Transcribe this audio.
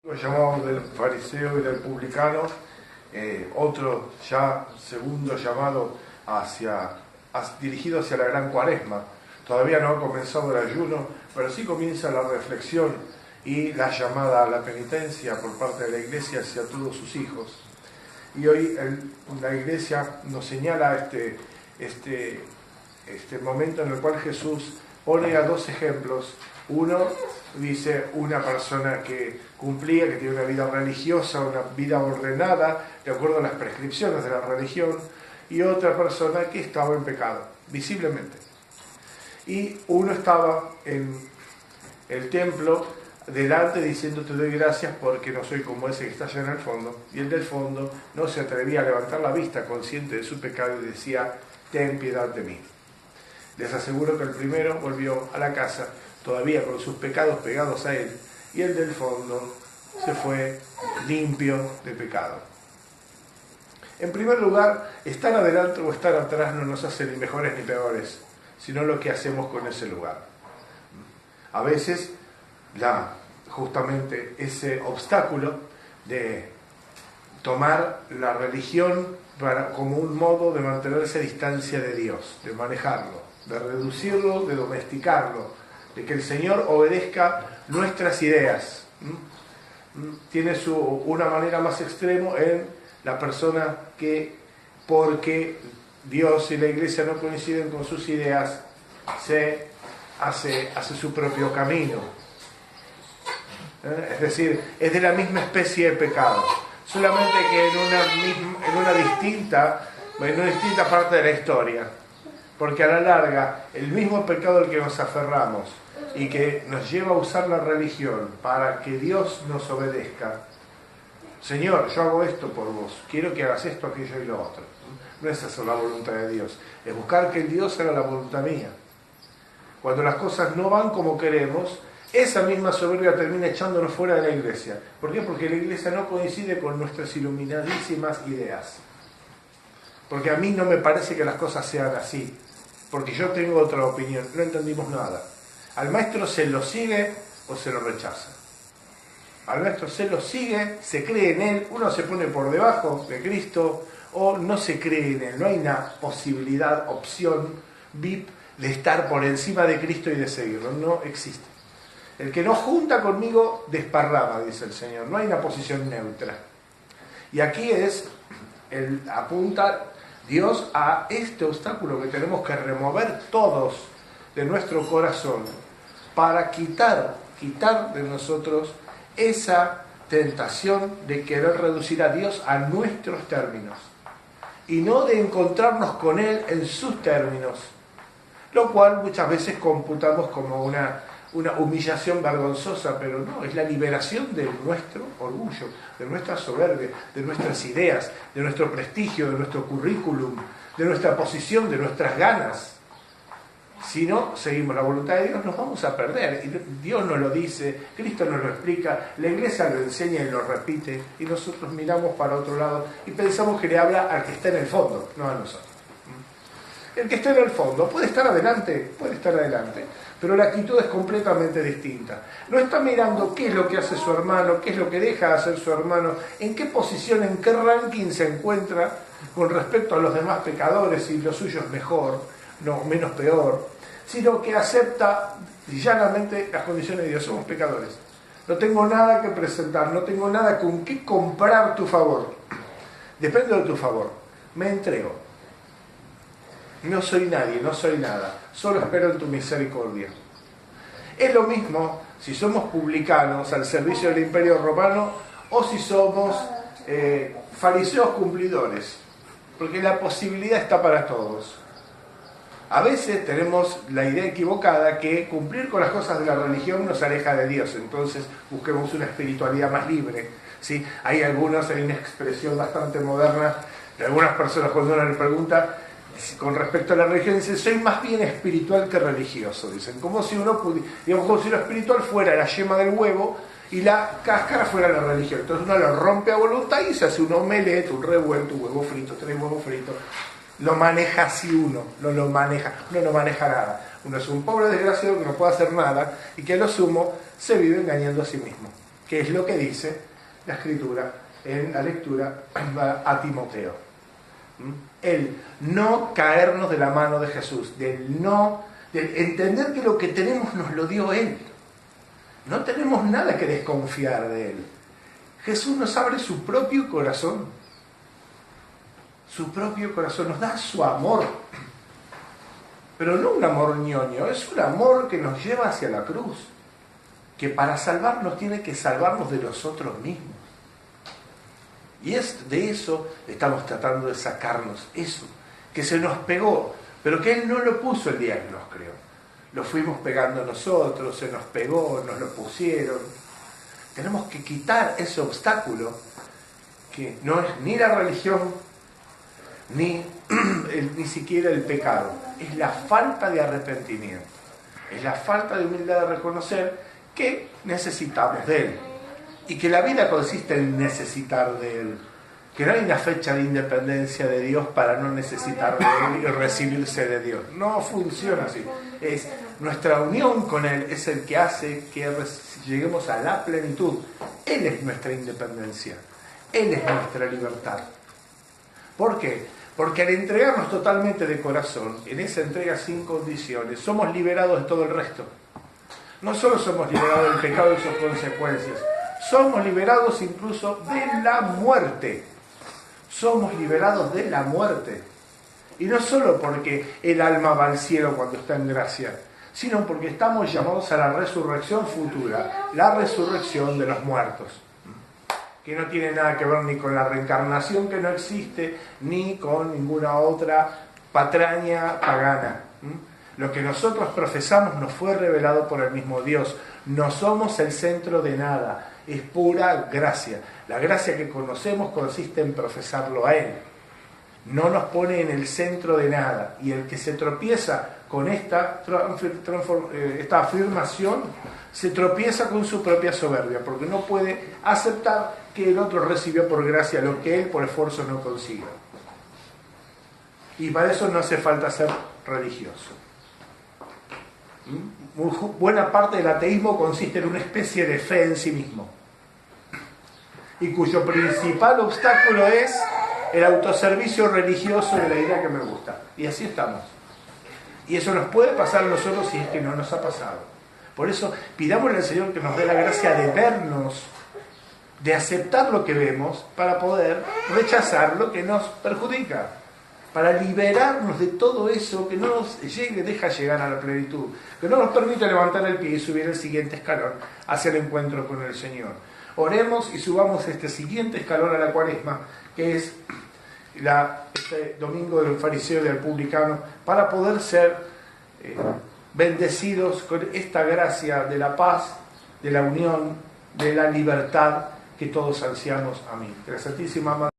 Lo llamamos del fariseo y del publicano, otro ya segundo llamado dirigido hacia la gran cuaresma. Todavía no ha comenzado el ayuno, pero sí comienza la reflexión y la llamada a la penitencia por parte de la Iglesia hacia todos sus hijos. Y hoy la Iglesia nos señala este momento en el cual Jesús pone a dos ejemplos. Uno dice una persona que cumplía, que tiene una vida religiosa, una vida ordenada, de acuerdo a las prescripciones de la religión, y otra persona que estaba en pecado, visiblemente. Y uno estaba en el templo delante diciendo: te doy gracias porque no soy como ese que está allá en el fondo. Y el del fondo no se atrevía a levantar la vista, consciente de su pecado, y decía: ten piedad de mí. Les aseguro que el primero volvió a la casa todavía con sus pecados pegados a él, y el del fondo se fue limpio de pecado. En primer lugar, estar adelante o estar atrás no nos hace ni mejores ni peores, sino lo que hacemos con ese lugar. A veces, justamente ese obstáculo de tomar la religión como un modo de mantenerse a distancia de Dios, de manejarlo, de reducirlo, de domesticarlo, de que el Señor obedezca nuestras ideas. Tiene una manera más extrema en la persona que, porque Dios y la Iglesia no coinciden con sus ideas, se hace su propio camino. Es decir, es de la misma especie de pecado, solamente que en una distinta parte de la historia. Porque a la larga, el mismo pecado al que nos aferramos y que nos lleva a usar la religión para que Dios nos obedezca: Señor, yo hago esto por vos, quiero que hagas esto, aquello y lo otro. No es eso la voluntad de Dios, es buscar que Dios haga la voluntad mía. Cuando las cosas no van como queremos, esa misma soberbia termina echándonos fuera de la Iglesia. ¿Por qué? Porque la Iglesia no coincide con nuestras iluminadísimas ideas. Porque a mí no me parece que las cosas sean así, porque yo tengo otra opinión. No entendimos nada. Al maestro se lo sigue o se lo rechaza. Al maestro se lo sigue, se cree en él, uno se pone por debajo de Cristo, o no se cree en él. No hay una posibilidad, opción VIP de estar por encima de Cristo y de seguirlo. No existe. El que no junta conmigo desparrama, dice el Señor. No hay una posición neutra. Y aquí apunta Dios a este obstáculo que tenemos que remover todos de nuestro corazón para quitar de nosotros esa tentación de querer reducir a Dios a nuestros términos y no de encontrarnos con Él en sus términos, lo cual muchas veces computamos como una humillación vergonzosa, pero no, es la liberación de nuestro orgullo, de nuestra soberbia, de nuestras ideas, de nuestro prestigio, de nuestro currículum, de nuestra posición, de nuestras ganas. Si no seguimos la voluntad de Dios, nos vamos a perder. Y Dios nos lo dice, Cristo nos lo explica, la Iglesia lo enseña y lo repite, y nosotros miramos para otro lado y pensamos que le habla al que está en el fondo, no a nosotros. El que está en el fondo puede estar adelante, pero la actitud es completamente distinta. No está mirando qué es lo que hace su hermano, qué es lo que deja de hacer su hermano, en qué posición, en qué ranking se encuentra con respecto a los demás pecadores, si lo suyo es mejor, no menos peor, sino que acepta llanamente las condiciones de Dios. Somos pecadores. No tengo nada que presentar, no tengo nada con qué comprar tu favor. Dependo de tu favor. Me entrego. No soy nadie, no soy nada, solo espero en tu misericordia. Es lo mismo si somos publicanos al servicio del Imperio Romano o si somos fariseos cumplidores, porque la posibilidad está para todos. A veces tenemos la idea equivocada que cumplir con las cosas de la religión nos aleja de Dios, entonces busquemos una espiritualidad más libre. ¿Sí? Hay una expresión bastante moderna de algunas personas cuando uno le pregunta con respecto a la religión, dicen: soy más bien espiritual que religioso, dicen, como si como si lo espiritual fuera la yema del huevo y la cáscara fuera la religión. Entonces uno lo rompe a voluntad y se hace un omelette, un revuelto, un huevo frito, 3 huevos fritos. Lo maneja así uno no maneja nada. Uno es un pobre desgraciado que no puede hacer nada y que a lo sumo se vive engañando a sí mismo. que es lo que dice la Escritura en la lectura a Timoteo. El no caernos de la mano de Jesús, del entender que lo que tenemos nos lo dio Él. No tenemos nada que desconfiar de Él. Jesús nos abre su propio corazón. Su propio corazón nos da su amor. Pero no un amor ñoño, es un amor que nos lleva hacia la cruz. Que para salvarnos tiene que salvarnos de nosotros mismos. Y de eso estamos tratando de sacarnos, eso, que se nos pegó, pero que Él no lo puso el día que nos creó. Lo fuimos pegando nosotros, se nos pegó, nos lo pusieron. Tenemos que quitar ese obstáculo que no es ni la religión, ni siquiera el pecado. Es la falta de arrepentimiento. Es la falta de humildad de reconocer que necesitamos de Él. Y que la vida consiste en necesitar de Él. Que no hay una fecha de independencia de Dios para no necesitar de Él y recibirse de Dios. No funciona así. Es nuestra unión con Él es el que hace que lleguemos a la plenitud. Él es nuestra independencia. Él es nuestra libertad. ¿Por qué? Porque al entregarnos totalmente de corazón, en esa entrega sin condiciones, somos liberados de todo el resto. No solo somos liberados del pecado y sus consecuencias, somos liberados incluso de la muerte. Somos liberados de la muerte. Y no solo porque el alma va al cielo cuando está en gracia, sino porque estamos llamados a la resurrección futura, la resurrección de los muertos, que no tiene nada que ver ni con la reencarnación que no existe, ni con ninguna otra patraña pagana. Lo que nosotros profesamos nos fue revelado por el mismo Dios. No somos el centro de nada, es pura gracia. La gracia que conocemos consiste en profesarlo a Él. No nos pone en el centro de nada. Y el que se tropieza con esta afirmación, se tropieza con su propia soberbia, porque no puede aceptar que el otro recibió por gracia lo que él por esfuerzo no consigue. Y para eso no hace falta ser religioso. Buena parte del ateísmo consiste en una especie de fe en sí mismo, y cuyo principal obstáculo es el autoservicio religioso de la idea que me gusta. Y así estamos. Y eso nos puede pasar a nosotros si es que no nos ha pasado. Por eso pidámosle al Señor que nos dé la gracia de vernos, de aceptar lo que vemos, para poder rechazar lo que nos perjudica, para liberarnos de todo eso que no nos deja llegar a la plenitud, que no nos permite levantar el pie y subir el siguiente escalón hacia el encuentro con el Señor. Oremos y subamos este siguiente escalón a la Cuaresma, que es este domingo del fariseo y del publicano, para poder ser bendecidos con esta gracia de la paz, de la unión, de la libertad que todos ansiamos. Amén. Que la Santísima Madre